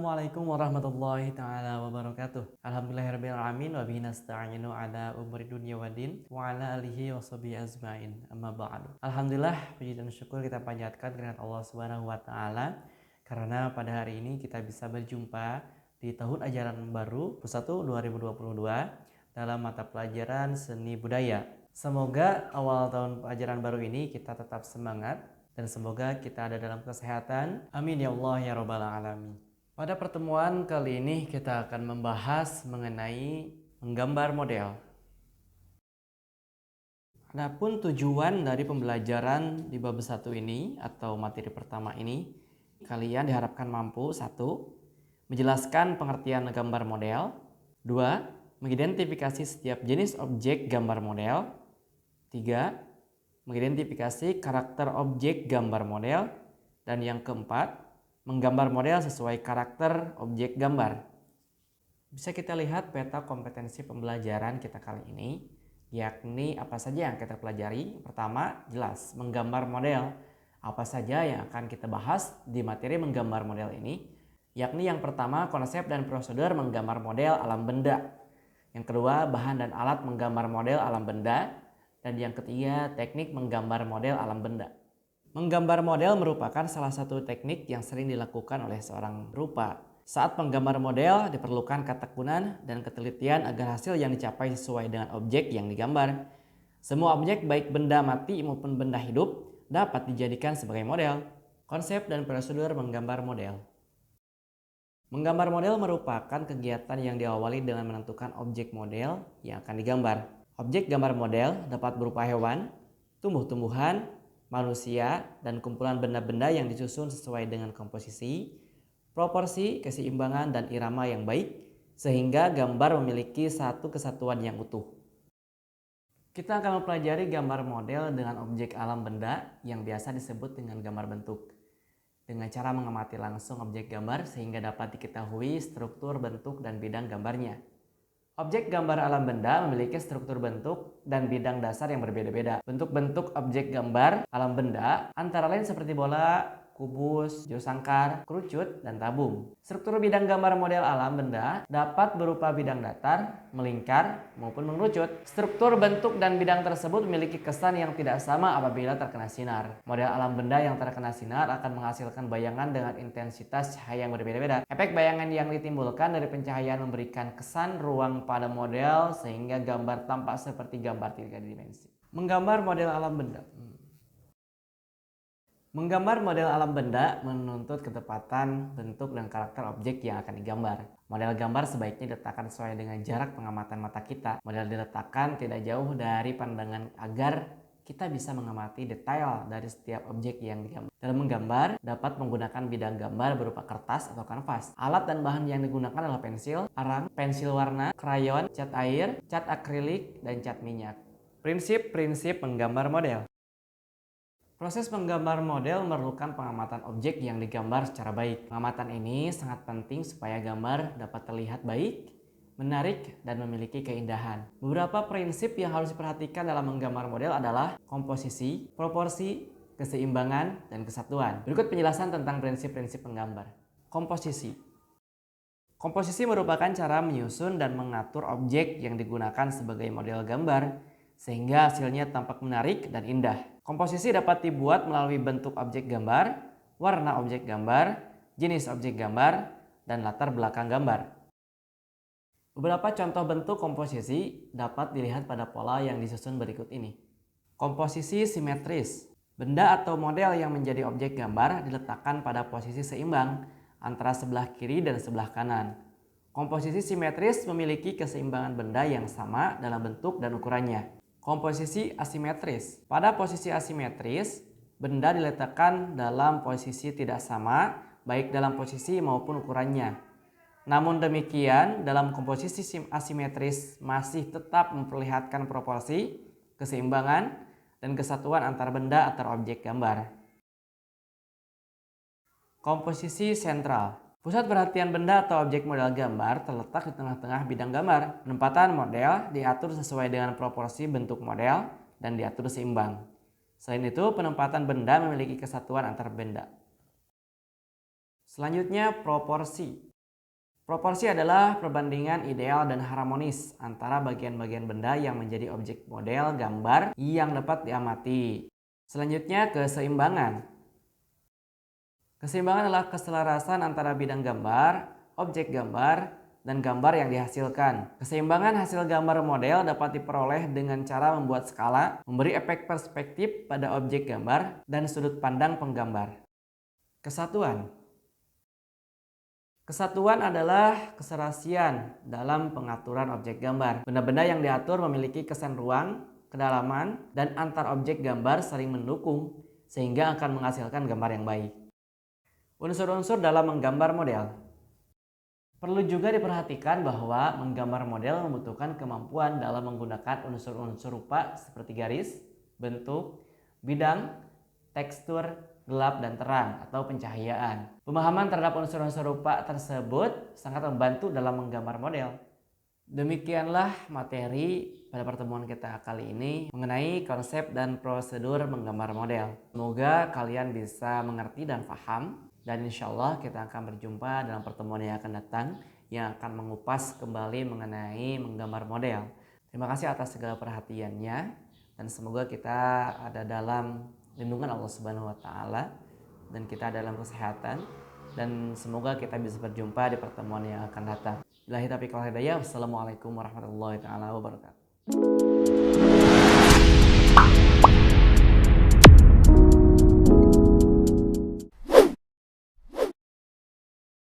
Assalamualaikum warahmatullahi taala wabarakatuh. Alhamdulillahirabbil alamin wa bihi nasta'inu ala umuri dunya waddin wa ala alihi washabihi ajmain. Amma ba'du. Alhamdulillah, puji dan syukur kita panjatkan kehadirat Allah Subhanahu wa taala karena pada hari ini kita bisa berjumpa di tahun ajaran baru 2022 dalam mata pelajaran seni budaya. Semoga awal tahun ajaran baru ini kita tetap semangat dan semoga kita ada dalam kesehatan. Amin ya Allah ya rabbal alamin. Pada pertemuan kali ini kita akan membahas mengenai menggambar model. Adapun tujuan dari pembelajaran di bab 1 ini atau materi pertama ini, kalian diharapkan mampu 1. Menjelaskan pengertian gambar model. 2. Mengidentifikasi setiap jenis objek gambar model. 3. Mengidentifikasi karakter objek gambar model. Dan yang keempat, menggambar model sesuai karakter objek gambar. Bisa kita lihat peta kompetensi pembelajaran kita kali ini, yakni apa saja yang kita pelajari. Pertama, jelas menggambar model. Apa saja yang akan kita bahas di materi menggambar model ini, yakni yang pertama konsep dan prosedur menggambar model alam benda. Yang kedua, bahan dan alat menggambar model alam benda. Dan yang ketiga, teknik menggambar model alam benda. Menggambar model merupakan salah satu teknik yang sering dilakukan oleh seorang rupa. Saat menggambar model diperlukan ketekunan dan ketelitian agar hasil yang dicapai sesuai dengan objek yang digambar. Semua objek baik benda mati maupun benda hidup dapat dijadikan sebagai model. Konsep dan prosedur menggambar model. Menggambar model merupakan kegiatan yang diawali dengan menentukan objek model yang akan digambar. Objek gambar model dapat berupa hewan, tumbuh-tumbuhan, manusia, dan kumpulan benda-benda yang disusun sesuai dengan komposisi, proporsi, keseimbangan, dan irama yang baik, sehingga gambar memiliki satu kesatuan yang utuh. Kita akan mempelajari gambar model dengan objek alam benda yang biasa disebut dengan gambar bentuk. Dengan cara mengamati langsung objek gambar sehingga dapat diketahui struktur, bentuk, dan bidang gambarnya. Objek gambar alam benda memiliki struktur bentuk dan bidang dasar yang berbeda-beda. Bentuk-bentuk objek gambar alam benda antara lain seperti bola, kubus, jauh sangkar, kerucut, dan tabung. Struktur bidang gambar model alam benda dapat berupa bidang datar, melingkar, maupun mengerucut. Struktur bentuk dan bidang tersebut memiliki kesan yang tidak sama apabila terkena sinar. Model alam benda yang terkena sinar akan menghasilkan bayangan dengan intensitas cahaya yang berbeda-beda. Efek bayangan yang ditimbulkan dari pencahayaan memberikan kesan ruang pada model sehingga gambar tampak seperti gambar 3 dimensi. Menggambar model alam benda. Menggambar model alam benda menuntut ketepatan bentuk dan karakter objek yang akan digambar. Model gambar sebaiknya diletakkan sesuai dengan jarak pengamatan mata kita. Model diletakkan tidak jauh dari pandangan agar kita bisa mengamati detail dari setiap objek yang digambar. Dalam menggambar, dapat menggunakan bidang gambar berupa kertas atau kanvas. Alat dan bahan yang digunakan adalah pensil, arang, pensil warna, krayon, cat air, cat akrilik, dan cat minyak. Prinsip-prinsip menggambar model. Proses menggambar model memerlukan pengamatan objek yang digambar secara baik. Pengamatan ini sangat penting supaya gambar dapat terlihat baik, menarik, dan memiliki keindahan. Beberapa prinsip yang harus diperhatikan dalam menggambar model adalah komposisi, proporsi, keseimbangan, dan kesatuan. Berikut penjelasan tentang prinsip-prinsip menggambar. Komposisi. Komposisi merupakan cara menyusun dan mengatur objek yang digunakan sebagai model gambar sehingga hasilnya tampak menarik dan indah. Komposisi dapat dibuat melalui bentuk objek gambar, warna objek gambar, jenis objek gambar, dan latar belakang gambar. Beberapa contoh bentuk komposisi dapat dilihat pada pola yang disusun berikut ini. Komposisi simetris. Benda atau model yang menjadi objek gambar diletakkan pada posisi seimbang antara sebelah kiri dan sebelah kanan. Komposisi simetris memiliki keseimbangan benda yang sama dalam bentuk dan ukurannya. Komposisi asimetris. Pada posisi asimetris, benda diletakkan dalam posisi tidak sama, baik dalam posisi maupun ukurannya. Namun demikian, dalam komposisi asimetris masih tetap memperlihatkan proporsi, keseimbangan, dan kesatuan antar benda atau objek gambar. Komposisi sentral. Pusat perhatian benda atau objek model gambar terletak di tengah-tengah bidang gambar. Penempatan model diatur sesuai dengan proporsi bentuk model dan diatur seimbang. Selain itu, penempatan benda memiliki kesatuan antar benda. Selanjutnya, proporsi. Proporsi adalah perbandingan ideal dan harmonis antara bagian-bagian benda yang menjadi objek model gambar yang dapat diamati. Selanjutnya, keseimbangan. Keseimbangan adalah keselarasan antara bidang gambar, objek gambar, dan gambar yang dihasilkan. Keseimbangan hasil gambar model dapat diperoleh dengan cara membuat skala, memberi efek perspektif pada objek gambar, dan sudut pandang penggambar. Kesatuan. Kesatuan adalah keserasian dalam pengaturan objek gambar. Benda-benda yang diatur memiliki kesan ruang, kedalaman, dan antar objek gambar saling mendukung sehingga akan menghasilkan gambar yang baik. Unsur-unsur dalam menggambar model. Perlu juga diperhatikan bahwa menggambar model membutuhkan kemampuan dalam menggunakan unsur-unsur rupa seperti garis, bentuk, bidang, tekstur, gelap dan terang atau pencahayaan. Pemahaman terhadap unsur-unsur rupa tersebut sangat membantu dalam menggambar model. Demikianlah materi pada pertemuan kita kali ini mengenai konsep dan prosedur menggambar model. Semoga kalian bisa mengerti dan paham, dan insya Allah kita akan berjumpa dalam pertemuan yang akan datang yang akan mengupas kembali mengenai menggambar model. Terima kasih atas segala perhatiannya, dan semoga kita ada dalam lindungan Allah Subhanahu wa taala dan kita dalam kesehatan, dan semoga kita bisa berjumpa di pertemuan yang akan datang. Billahi taufiq wal hidayah. Wassalamualaikum warahmatullahi taala wabarakatuh.